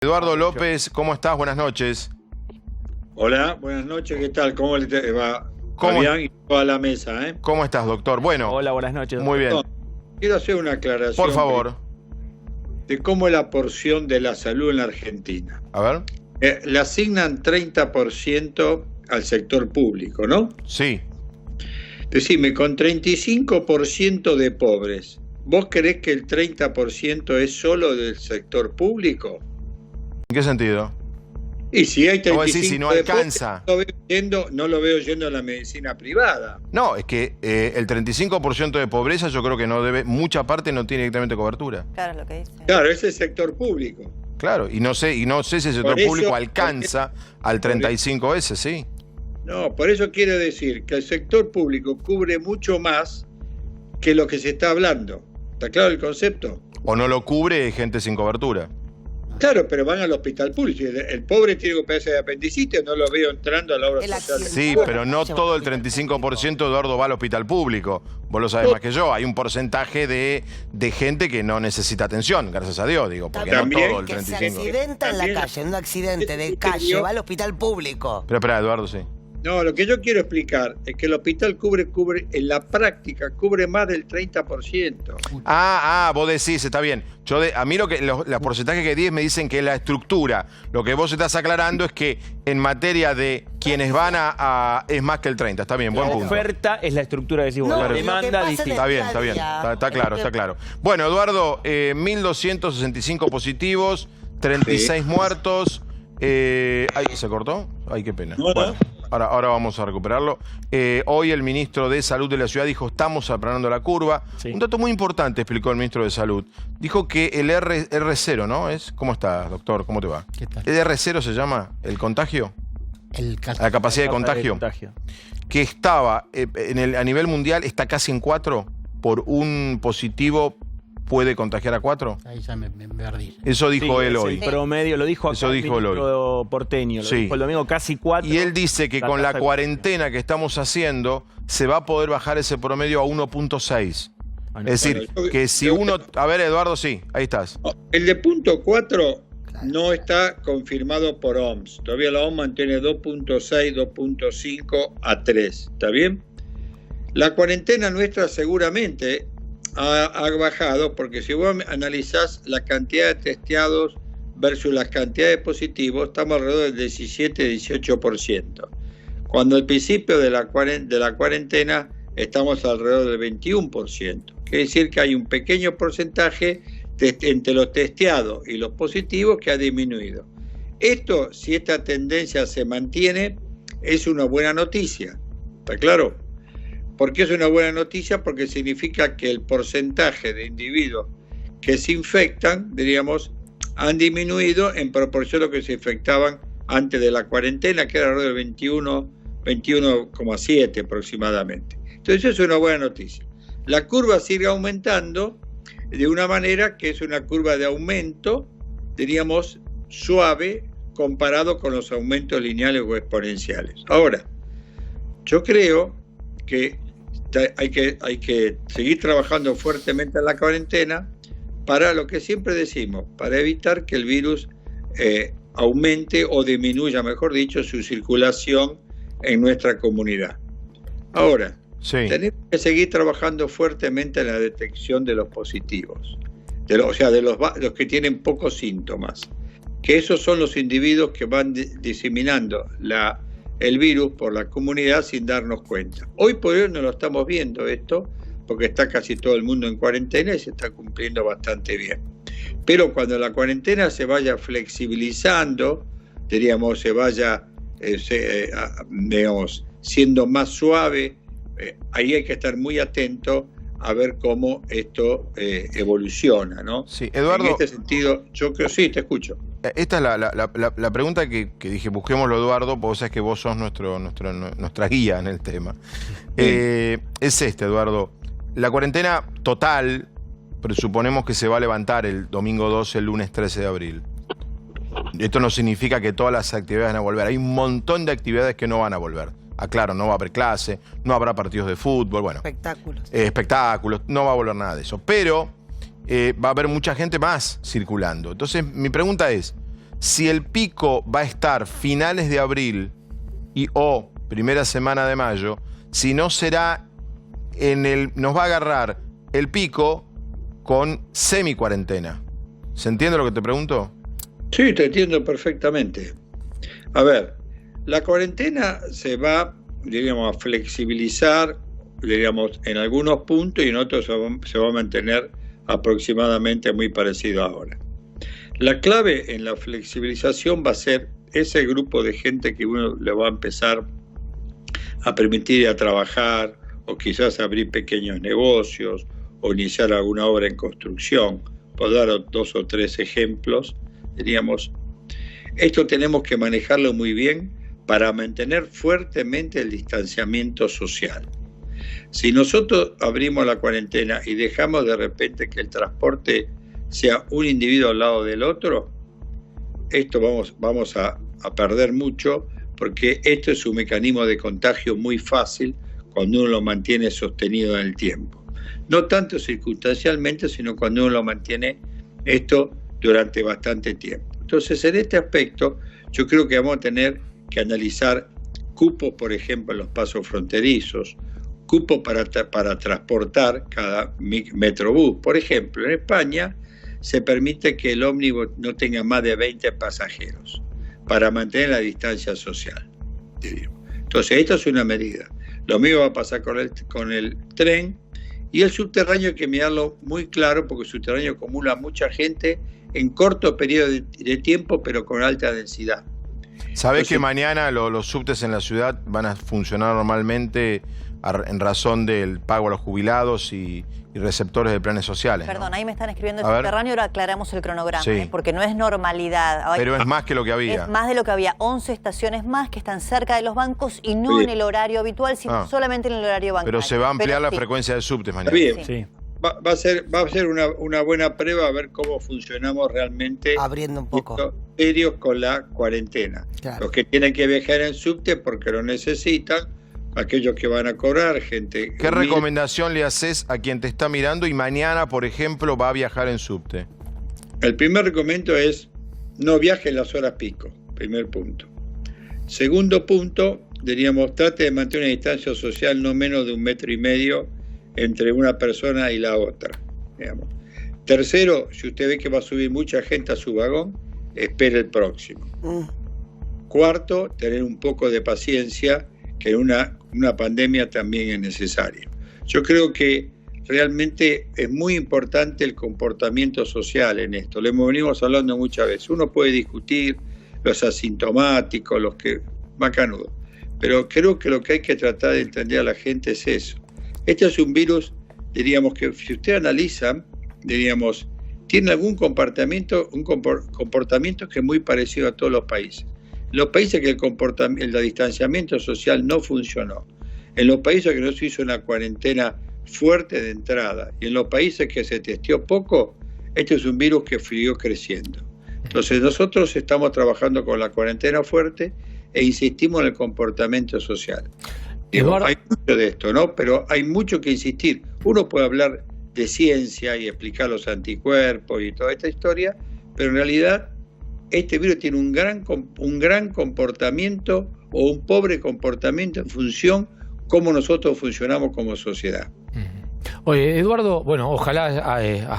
Eduardo López, ¿cómo estás? Buenas noches. Hola, buenas noches, ¿qué tal? ¿Cómo le va? ¿Cómo? Fabián y toda la mesa, ¿eh? ¿Cómo estás, doctor? Bueno. Hola, buenas noches. Muy bien. Quiero hacer una aclaración. Por favor. De cómo es la porción de la salud en la Argentina. A ver. Le asignan 30% al sector público, ¿no? Sí. Decime, con 35% de pobres, ¿vos creés que el 30% es solo del sector público? ¿En qué sentido? Y si hay 35% Vos decís, si no alcanza. no lo veo yendo a la medicina privada. No, es que el 35% de pobreza yo creo que no debe, mucha parte no tiene directamente cobertura. Claro, es lo que dice. Claro, ese es el sector público. Claro, y no sé si el sector público alcanza al 35 sí. No, por eso quiero decir que el sector público cubre mucho más que lo que se está hablando. ¿Está claro el concepto? O no lo cubre gente sin cobertura. Claro, pero van al hospital público. El pobre tiene que operarse de apendicitis, no lo veo entrando a la obra social. Sí, pero no todo el 35%, Eduardo, va al hospital público. Vos lo sabés más que yo. Hay un porcentaje de gente que no necesita atención, gracias a Dios, digo, porque también, no todo el Que se 35%. accidenta en la calle, en un accidente de calle, va al hospital público. Pero espera, Eduardo, sí. No, lo que yo quiero explicar es que el hospital cubre, en la práctica, cubre más del 30%. Vos decís, está bien. A mí los porcentajes que di me dicen que la estructura, lo que vos estás aclarando es que en materia de quienes van es más que el 30%. Está bien, buen La punto. oferta es la estructura de No, la lo demanda que pasa distinta. Está bien, está bien. Está claro, está claro. Bueno, Eduardo, 1.265 positivos, 36 muertos. Ay, ¿se cortó? Ay, qué pena. No, Bueno, ahora vamos a recuperarlo. Hoy el ministro de Salud de la ciudad dijo, estamos aplanando la curva. Sí. Un dato muy importante explicó el ministro de Salud. Dijo que el R0, ¿no? ¿Cómo estás, doctor? ¿Cómo te va? ¿Qué tal? ¿El R0 se llama el contagio? La capacidad de contagio. Que estaba a nivel mundial, está casi en 4 por un positivo. ¿Puede contagiar a 4? Ahí ya me perdí. Eso dijo él hoy. El promedio, lo dijo acá Eso dijo el él ministro porteño, lo Sí. dijo el domingo, casi 4. Y él dice que con la cuarentena que estamos haciendo, se va a poder bajar ese promedio a 1.6. Es decir, Bueno, que si uno... A ver, Eduardo, sí, ahí estás. El de punto 4 no está confirmado por OMS. Todavía la OMS mantiene 2.6, 2.5 a 3. ¿Está bien? La cuarentena nuestra seguramente ha bajado, porque si vos analizás la cantidad de testeados versus la cantidad de positivos, estamos alrededor del 17-18%. Cuando al principio de la cuarentena estamos alrededor del 21%. Quiere decir que hay un pequeño porcentaje entre los testeados y los positivos que ha disminuido. Esto, si esta tendencia se mantiene, es una buena noticia. ¿Está claro? ¿Por qué es una buena noticia? Porque significa que el porcentaje de individuos que se infectan, diríamos, han disminuido en proporción a lo que se infectaban antes de la cuarentena, que era alrededor del 21,7 aproximadamente. Entonces, eso es una buena noticia. La curva sigue aumentando de una manera que es una curva de aumento, diríamos, suave, comparado con los aumentos lineales o exponenciales. Ahora, yo creo que hay que seguir trabajando fuertemente en la cuarentena para lo que siempre decimos, para evitar que el virus aumente o disminuya, mejor dicho, su circulación en nuestra comunidad. Ahora, tenemos que seguir trabajando fuertemente en la detección de los positivos, o sea, de los que tienen pocos síntomas, que esos son los individuos que van diseminando el virus por la comunidad sin darnos cuenta. Hoy por hoy no lo estamos viendo esto, porque está casi todo el mundo en cuarentena y se está cumpliendo bastante bien. Pero cuando la cuarentena se vaya flexibilizando, diríamos, se vaya siendo más suave, ahí hay que estar muy atento a ver cómo esto evoluciona, ¿no? Sí, Eduardo. En este sentido, yo creo, sí, te escucho. Esta es la pregunta que dije, busquémoslo, Eduardo, porque vos sabés que vos sos nuestra guía en el tema. Es Eduardo. La cuarentena total, presuponemos que se va a levantar el domingo 12, el lunes 13 de abril. Esto no significa que todas las actividades van a volver. Hay un montón de actividades que no van a volver. Aclaro, no va a haber clase, no habrá partidos de fútbol, bueno. Espectáculos, no va a volver nada de eso. Pero va a haber mucha gente más circulando. Entonces, mi pregunta es, si el pico va a estar finales de abril o primera semana de mayo, si no será nos va a agarrar el pico con semi-cuarentena. ¿Se entiende lo que te pregunto? Sí, te entiendo perfectamente. A ver, la cuarentena se va, diríamos, a flexibilizar, diríamos, en algunos puntos y en otros se va a mantener aproximadamente muy parecido ahora. La clave en la flexibilización va a ser ese grupo de gente que uno le va a empezar a permitir ir a trabajar o quizás abrir pequeños negocios o iniciar alguna obra en construcción. Por dar 2 o 3 ejemplos, diríamos, esto tenemos que manejarlo muy bien para mantener fuertemente el distanciamiento social. Si nosotros abrimos la cuarentena y dejamos de repente que el transporte sea un individuo al lado del otro, esto vamos a perder mucho, porque esto es un mecanismo de contagio muy fácil cuando uno lo mantiene sostenido en el tiempo. No tanto circunstancialmente, sino cuando uno lo mantiene esto durante bastante tiempo. Entonces, en este aspecto, yo creo que vamos a tener que analizar cupos, por ejemplo, en los pasos fronterizos, cupos para transportar cada metrobús. Por ejemplo, en España se permite que el ómnibus no tenga más de 20 pasajeros para mantener la distancia social. Entonces, esto es una medida. Lo mismo va a pasar con el tren, y el subterráneo hay que mirarlo muy claro, porque el subterráneo acumula mucha gente en corto periodo de tiempo, pero con alta densidad. ¿Sabés que mañana los subtes en la ciudad van a funcionar normalmente en razón del pago a los jubilados y receptores de planes sociales? Perdón, ¿no? ahí me están escribiendo el subterráneo, ahora aclaramos el cronograma, Sí. Porque no es normalidad. Pero es más que lo que había. Es más de lo que había, 11 estaciones más que están cerca de los bancos y no en el horario habitual, sino solamente en el horario bancario. Pero se va a ampliar la sí. frecuencia de subtes mañana. Bien. Sí. Va a ser una buena prueba a ver cómo funcionamos realmente Abriendo un poco. serios con la cuarentena. Claro. Los que tienen que viajar en subte porque lo necesitan, aquellos que van a cobrar, gente... ¿Qué recomendación le haces a quien te está mirando y mañana, por ejemplo, va a viajar en subte? El primer recomiendo es no viaje en las horas pico, primer punto. Segundo punto, diríamos, trate de mantener una distancia social no menos de 1,5 metros entre una persona y la otra, digamos. Tercero, si usted ve que va a subir mucha gente a su vagón, espere el próximo. Cuarto, tener un poco de paciencia, que en una pandemia también es necesario. Yo creo que realmente es muy importante el comportamiento social en esto. Lo venimos hablando muchas veces. Uno puede discutir los asintomáticos, los que macanudos, pero creo que lo que hay que tratar de entender a la gente es eso. Este es un virus, diríamos, que si usted analiza, diríamos, tiene algún comportamiento, un comportamiento que es muy parecido a todos los países. En los países que el distanciamiento social no funcionó, en los países que no se hizo una cuarentena fuerte de entrada, y en los países que se testeó poco, este es un virus que siguió creciendo. Entonces nosotros estamos trabajando con la cuarentena fuerte e insistimos en el comportamiento social. Digo, hay mucho de esto, ¿no? Pero hay mucho que insistir. Uno puede hablar de ciencia y explicar los anticuerpos y toda esta historia, pero en realidad este virus tiene un gran comportamiento o un pobre comportamiento en función cómo nosotros funcionamos como sociedad. Oye, Eduardo, bueno, ojalá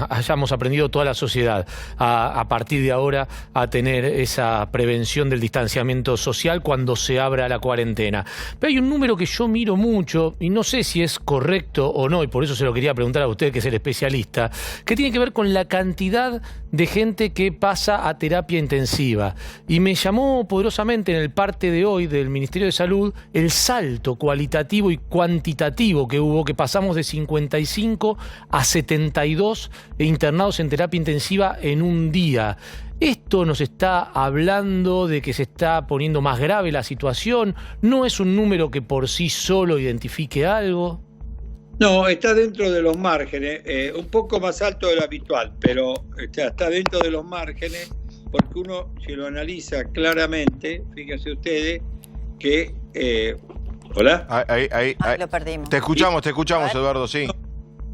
hayamos aprendido toda la sociedad a partir de ahora a tener esa prevención del distanciamiento social cuando se abra la cuarentena. Pero hay un número que yo miro mucho y no sé si es correcto o no, y por eso se lo quería preguntar a usted, que es el especialista, que tiene que ver con la cantidad de gente que pasa a terapia intensiva. Y me llamó poderosamente en el parte de hoy del Ministerio de Salud el salto cualitativo y cuantitativo que hubo, que pasamos de 55 a 72 internados en terapia intensiva en un día. ¿Esto nos está hablando de que se está poniendo más grave la situación? ¿No es un número que por sí solo identifique algo? No, está dentro de los márgenes, un poco más alto de lo habitual, pero está dentro de los márgenes, porque uno, si lo analiza claramente, fíjense ustedes que... ¿Hola? Ahí. Lo perdimos. Te escuchamos, Eduardo, sí.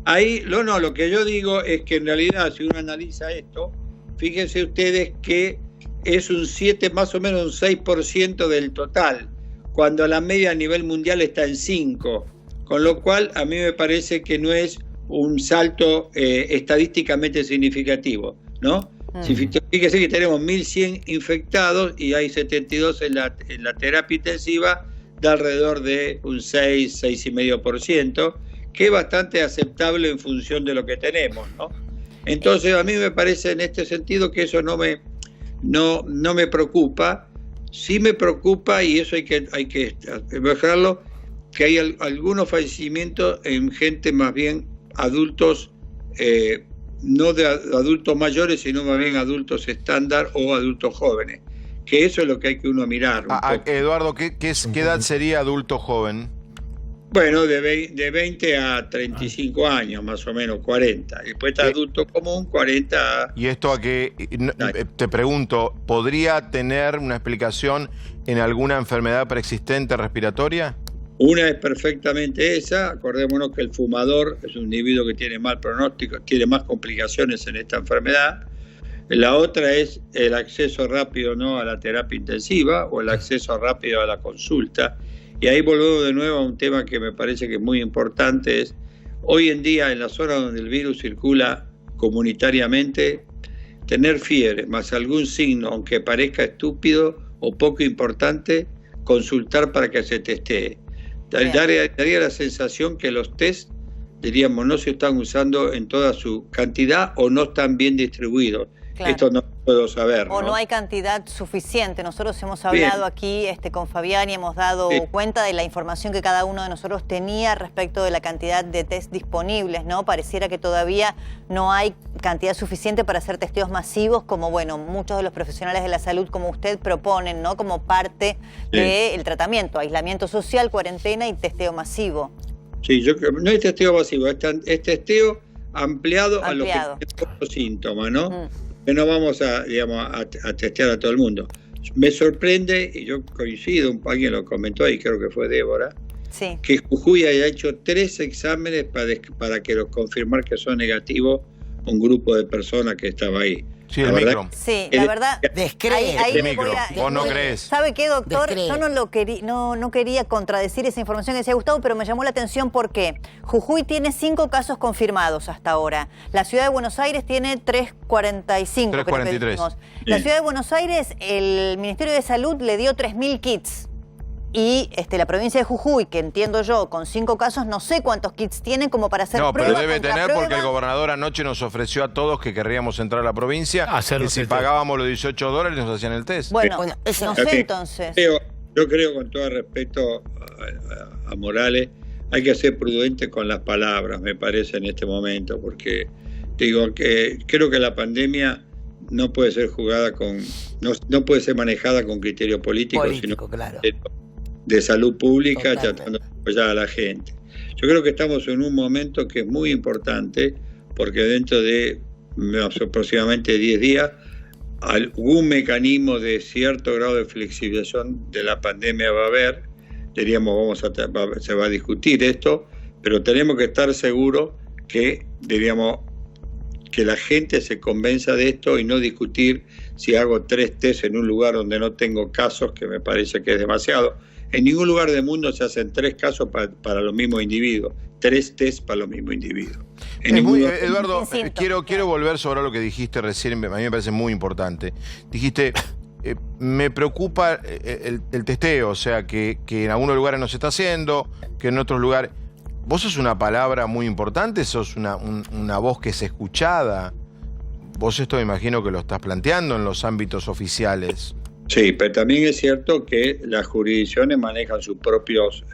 Ahí, no, lo que yo digo es que en realidad, si uno analiza esto, fíjense ustedes que es un 7, más o menos un 6% del total, cuando la media a nivel mundial está en 5%, con lo cual a mí me parece que no es un salto estadísticamente significativo, ¿no? Fíjese que tenemos 1.100 infectados y hay 72 en la terapia intensiva, de alrededor de un 6,5%, que es bastante aceptable en función de lo que tenemos, ¿no? Entonces a mí me parece en este sentido que eso no me preocupa. Sí me preocupa, y eso hay que dejarlo, que hay algunos fallecimientos en gente más bien adultos, no de adultos mayores, sino más bien adultos estándar o adultos jóvenes, que eso es lo que hay que uno mirar. Eduardo, ¿qué edad sería adulto joven? Bueno, de 20 a 35 años, más o menos, 40. Después está adulto común, 40 a... Y esto a que, te pregunto, ¿podría tener una explicación en alguna enfermedad preexistente respiratoria? Una es perfectamente esa. Acordémonos que el fumador es un individuo que tiene mal pronóstico, tiene más complicaciones en esta enfermedad. La otra es el acceso rápido, ¿no?, a la terapia intensiva, o el acceso rápido a la consulta. Y ahí volvemos de nuevo a un tema que me parece que es muy importante, es hoy en día en la zona donde el virus circula comunitariamente, tener fiebre más algún signo, aunque parezca estúpido o poco importante, consultar para que se testee. Daría la sensación que los test, diríamos, no se están usando en toda su cantidad o no están bien distribuidos. Claro. Esto no puedo saber, o no hay cantidad suficiente. Nosotros hemos hablado aquí con Fabián y hemos dado cuenta de la información que cada uno de nosotros tenía respecto de la cantidad de test disponibles, ¿no? Pareciera que todavía no hay cantidad suficiente para hacer testeos masivos, como bueno, muchos de los profesionales de la salud como usted proponen, ¿no? Como parte del tratamiento, aislamiento social, cuarentena y testeo masivo. Sí, yo creo que no es testeo masivo, es testeo ampliado a los que tienen los síntomas, ¿no? Que no vamos a testear a todo el mundo. Me sorprende, y yo coincido, alguien lo comentó ahí, creo que fue Débora, que Jujuy haya hecho 3 exámenes para que los confirmar que son negativos un grupo de personas que estaba ahí. Sí, el micro. Sí, la verdad. El micro. ¿Vos no crees? ¿Sabe qué, doctor? Yo no quería contradecir esa información que decía Gustavo, pero me llamó la atención porque Jujuy tiene 5 casos confirmados hasta ahora. La ciudad de Buenos Aires tiene 345. 343. La ciudad de Buenos Aires, el Ministerio de Salud le dio 3.000 kits. Y la provincia de Jujuy, que entiendo yo, con 5 casos, no sé cuántos kits tienen como para hacer pruebas. No, pero debe tener porque el gobernador anoche nos ofreció a todos que querríamos entrar a la provincia, que si pagábamos los $18 nos hacían el test. Bueno, no sé entonces. Yo creo, con todo respeto a Morales, hay que ser prudente con las palabras, me parece, en este momento, porque digo que creo que la pandemia no puede ser jugada no puede ser manejada con criterio político, sino claro, de salud pública, tratando de apoyar a la gente. Yo creo que estamos en un momento que es muy importante, porque dentro de aproximadamente 10 días algún mecanismo de cierto grado de flexibilización de la pandemia va a haber. Diríamos, se va a discutir esto, pero tenemos que estar seguros que, diríamos, que la gente se convenza de esto y no discutir si hago 3 test en un lugar donde no tengo casos, que me parece que es demasiado. En ningún lugar del mundo se hacen 3 casos para los mismos individuos, 3 test para los mismos individuos. Eduardo, quiero volver sobre lo que dijiste recién, a mí me parece muy importante. Dijiste, me preocupa el testeo, o sea, que en algunos lugares no se está haciendo, que en otros lugares... Vos sos una palabra muy importante, sos una voz que es escuchada. Vos esto me imagino que lo estás planteando en los ámbitos oficiales. Sí, pero también es cierto que las jurisdicciones manejan sus propios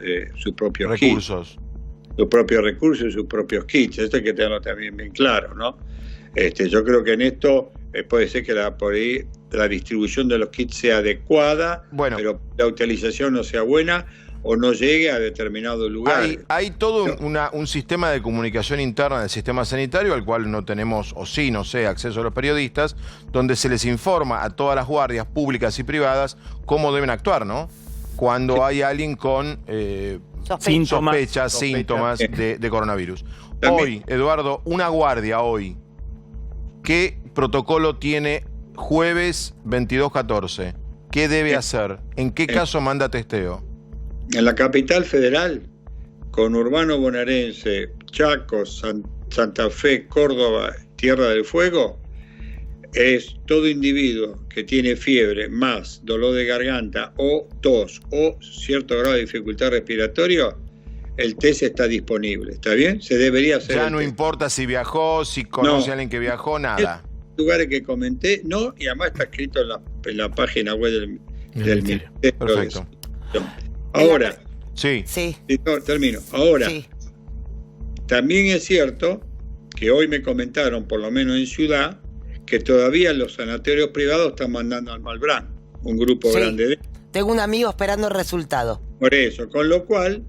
recursos. Kits, sus propios recursos y sus propios kits. Esto hay que tenerlo también bien claro, ¿no? Yo creo que en esto puede ser que por ahí la distribución de los kits sea adecuada, pero la utilización no sea buena o no llegue a determinado lugar. Hay todo un sistema de comunicación interna del sistema sanitario al cual no tenemos, o sí, no sé, acceso a los periodistas, donde se les informa a todas las guardias públicas y privadas cómo deben actuar, ¿no? Cuando hay alguien con síntomas de coronavirus. Hoy, Eduardo, una guardia hoy, ¿qué protocolo tiene jueves 22:14. ¿Qué debe hacer? ¿En qué caso manda testeo? En la capital federal, conurbano bonaerense, Chaco, Santa Fe, Córdoba, Tierra del Fuego, es todo individuo que tiene fiebre más dolor de garganta o tos o cierto grado de dificultad respiratoria, el test está disponible. ¿Está bien? Se debería hacer. Ya el no test. importa si viajó, si conoce a alguien que viajó, nada. Lugares que comenté, no, y además está escrito en la página web del Ministerio. Perfecto. Ahora, Sí. Sí, no, termino. Ahora, sí. también es cierto que hoy me comentaron, por lo menos en Ciudad, que todavía los sanatorios privados están mandando al Malbrán, un grupo Sí. grande de... Tengo un amigo esperando el resultado. Por eso, con lo cual,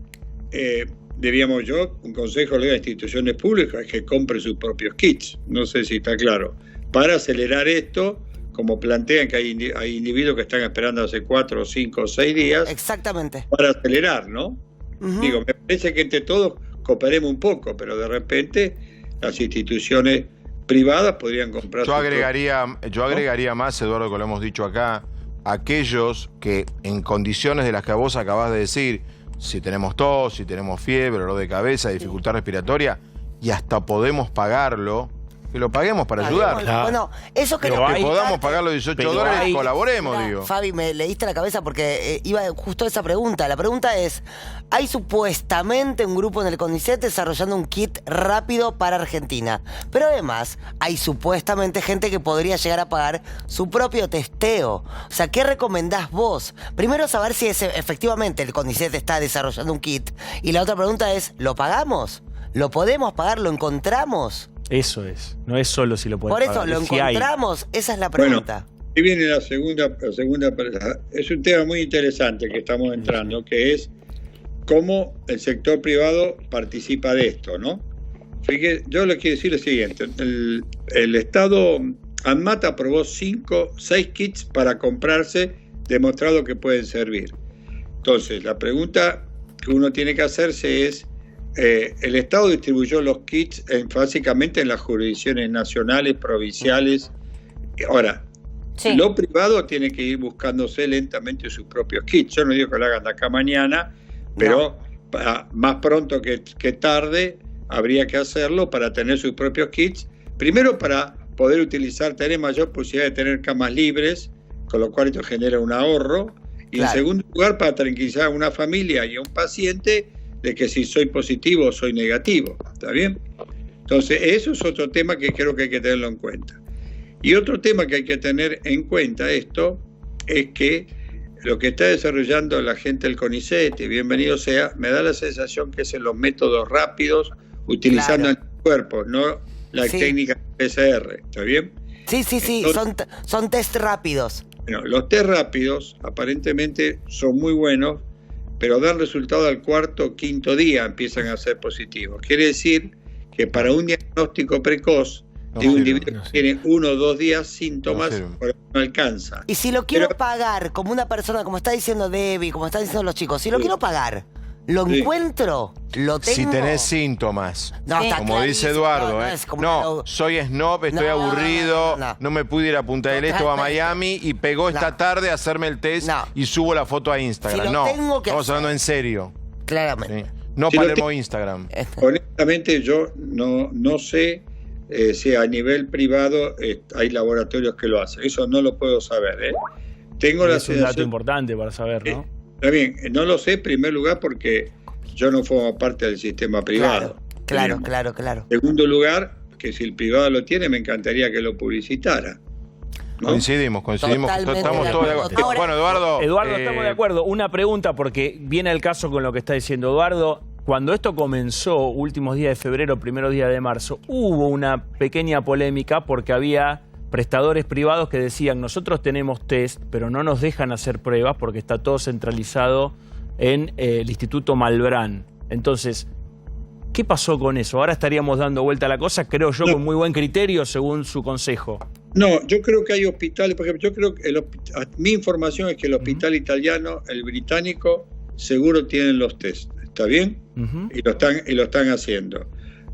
diríamos yo, un consejo le doy a instituciones públicas que compren sus propios kits, no sé si está claro, para acelerar esto, como plantean que hay individuos que están esperando hace 4, 5 o 6 días, Exactamente. para acelerar, ¿no? Ujú. Digo, me parece que entre todos cooperemos un poco, pero de repente las instituciones privadas podrían comprar. Yo agregaría más, Eduardo, que lo hemos dicho acá, aquellos que en condiciones de las que vos acabás de decir, si tenemos tos, si tenemos fiebre, dolor de cabeza, dificultad respiratoria, y hasta podemos pagarlo, que lo paguemos para ayudar. Claro. Bueno, eso que Pero Que hay- podamos pagar los 18 pero dólares, hay- colaboremos, Mirá, digo. Fabi, me leíste la cabeza porque iba justo esa pregunta. La pregunta es, hay supuestamente un grupo en el CONICET desarrollando un kit rápido para Argentina, pero además hay supuestamente gente que podría llegar a pagar su propio testeo. O sea, ¿qué recomendás vos? Primero saber si efectivamente el CONICET está desarrollando un kit, y la otra pregunta es, ¿lo pagamos? ¿Lo podemos pagar? ¿Lo encontramos? Eso es. No es solo si lo podés Por eso, pagar, ¿lo es si hay. encontramos? Esa es la Bueno, pregunta. ahí viene la segunda. Es un tema muy interesante que estamos entrando, que es cómo el sector privado participa de esto, ¿no? Fíjate, yo les quiero decir lo siguiente. El Estado, ANMAT aprobó 6 kits para comprarse, demostrado que pueden servir. Entonces, la pregunta que uno tiene que hacerse es, el Estado distribuyó los kits básicamente en las jurisdicciones nacionales, provinciales. Ahora, Sí. lo privado tiene que ir buscándose lentamente sus propios kits. Yo no digo que lo hagan de acá mañana, pero más pronto que tarde habría que hacerlo para tener sus propios kits. Primero, para poder tener mayor posibilidad de tener camas libres, con lo cual esto genera un ahorro. Y Claro. en segundo lugar, para tranquilizar a una familia y a un paciente de que si soy positivo o soy negativo. ¿Está bien? Entonces, eso es otro tema que creo que hay que tenerlo en cuenta. Y otro tema que hay que tener en cuenta esto es que lo que está desarrollando la gente del CONICET, y bienvenido sea, me da la sensación que es en los métodos rápidos, utilizando Claro. el cuerpo, no la Sí. técnica PCR. ¿Está bien? Sí, Entonces- son test rápidos. Bueno, los test rápidos aparentemente son muy buenos, pero dan resultado al cuarto o quinto día, empiezan a ser positivos. Quiere decir que para un diagnóstico precoz No de un sirve, individuo no que sirve. tiene 1 o 2 días síntomas, No sirve. por ahí no alcanza. Y si lo quiero Pero- pagar como una persona, como está diciendo Debbie, como están diciendo los chicos, si lo Sí. quiero pagar, ¿lo Sí. encuentro? ¿Lo tengo? Si tenés síntomas. No, Sí. está Como dice clarísimo, Eduardo, no es como no, lo- soy snob, estoy No, aburrido, no. no me pude ir a Punta del Este o a Totalmente. Miami y pegó esta No. tarde a hacerme el test No. y subo la foto a Instagram. Si lo No, tengo que estamos hacer. hablando en serio. Claramente. ¿sí? No Si lo Palermo Instagram. Honestamente, yo no sé si a nivel privado hay laboratorios que lo hacen. Eso no lo puedo saber. Tengo la Es un dato sensación. importante para saber, ¿no? Está bien, no lo sé en primer lugar porque yo no formo parte del sistema privado. Claro, Bien. claro. En segundo lugar, que si el privado lo tiene, me encantaría que lo publicitara. ¿no? Coincidimos. Totalmente Estamos de todos de acuerdo. acuerdo. Ahora- Bueno, Eduardo. Eduardo, estamos de acuerdo. Una pregunta, porque viene el caso con lo que está diciendo Eduardo. Cuando esto comenzó, últimos días de febrero, primeros días de marzo, hubo una pequeña polémica porque había prestadores privados que decían, nosotros tenemos test, pero no nos dejan hacer pruebas porque está todo centralizado en el Instituto Malbrán. Entonces, ¿qué pasó con eso? Ahora estaríamos dando vuelta a la cosa, creo yo, No. con muy buen criterio, según su consejo. No, yo creo que hay hospitales, por ejemplo, yo creo que mi información es que el hospital italiano, el británico, seguro tienen los test. ¿Está bien? Ujú. Y lo están haciendo.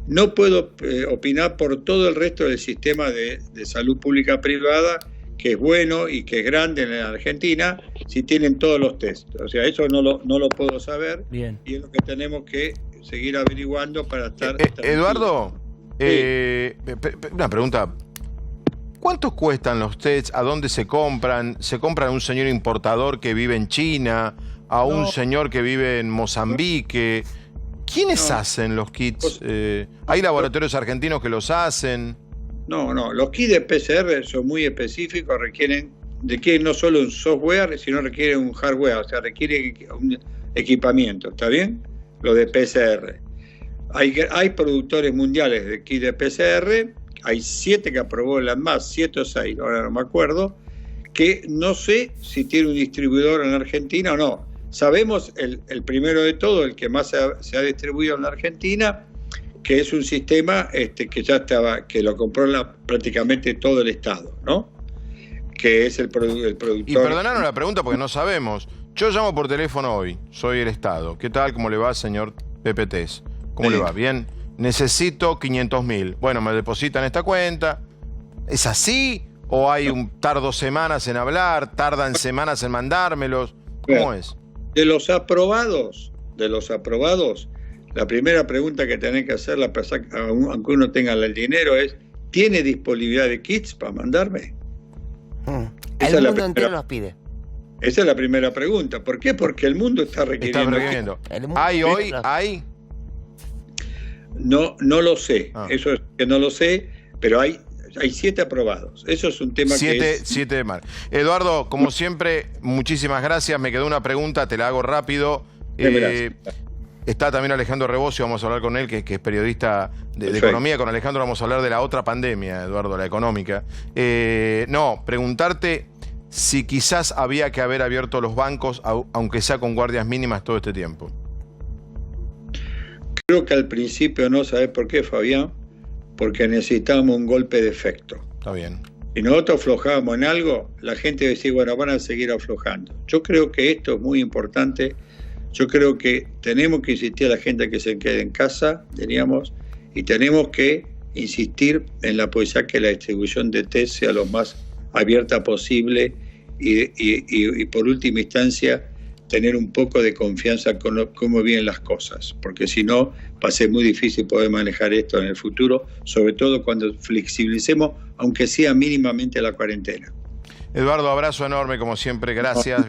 No puedo opinar por todo el resto del sistema de salud pública privada que es bueno y que es grande en la Argentina, si tienen todos los test. O sea, eso no lo puedo saber. Bien. Y es lo que tenemos que seguir averiguando para estar... Eduardo, Sí. una pregunta. ¿Cuántos cuestan los tests? ¿A dónde se compran? ¿Se compran a un señor importador que vive en China? ¿A un señor que vive en Mozambique? ¿Quiénes hacen los kits? ¿Hay laboratorios argentinos que los hacen? No, los kits de PCR son muy específicos, requieren no solo un software, sino requieren un hardware, o sea, requieren un equipamiento, ¿está bien? Lo de PCR. Hay productores mundiales de kits de PCR, hay 7 que aprobó el ANMAT, 7 o 6, ahora no me acuerdo, que no sé si tiene un distribuidor en Argentina o no. Sabemos el primero de todo, el que más se ha distribuido en la Argentina, que es un sistema que ya estaba, que lo compró prácticamente todo el Estado, ¿no? Que es el productor. Y perdonaron la pregunta porque no sabemos. Yo llamo por teléfono hoy, soy el Estado. ¿Qué tal? ¿Cómo le va, señor PPTs? ¿Cómo le va? Bien. Necesito 500.000. Bueno, me depositan esta cuenta. ¿Es así? ¿O hay tardo semanas en hablar? ¿Tardan semanas en mandármelos? ¿Cómo es? De los aprobados, la primera pregunta que tenés que hacer, aunque uno tenga el dinero, es: ¿tiene disponibilidad de kits para mandarme? El mundo entero los pide. Esa es la primera pregunta. ¿Por qué? Porque el mundo está requiriendo. ¿Hay hoy? ¿Hay? No lo sé. Eso es que no lo sé, pero hay 7 aprobados. Eso es un tema que es... 7 de mar. Eduardo, como siempre, muchísimas gracias. Me quedó una pregunta, te la hago rápido. Está también Alejandro Rebosio, vamos a hablar con él, que es periodista de economía. Con Alejandro vamos a hablar de la otra pandemia, Eduardo, la económica. Preguntarte si quizás había que haber abierto los bancos, aunque sea con guardias mínimas, todo este tiempo. Creo que al principio no, ¿sabes por qué, Fabián? Porque necesitábamos un golpe de efecto. Está bien. Si nosotros aflojábamos en algo, la gente decía, bueno, van a seguir aflojando. Yo creo que esto es muy importante. Yo creo que tenemos que insistir a la gente que se quede en casa, y tenemos que insistir en la posibilidad que la distribución de test sea lo más abierta posible y por última instancia tener un poco de confianza con cómo vienen las cosas, porque si no va a ser muy difícil poder manejar esto en el futuro, sobre todo cuando flexibilicemos, aunque sea mínimamente, la cuarentena. Eduardo, abrazo enorme como siempre, gracias.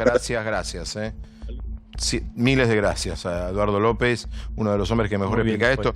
Sí, miles de gracias a Eduardo López, uno de los hombres que mejor explica esto.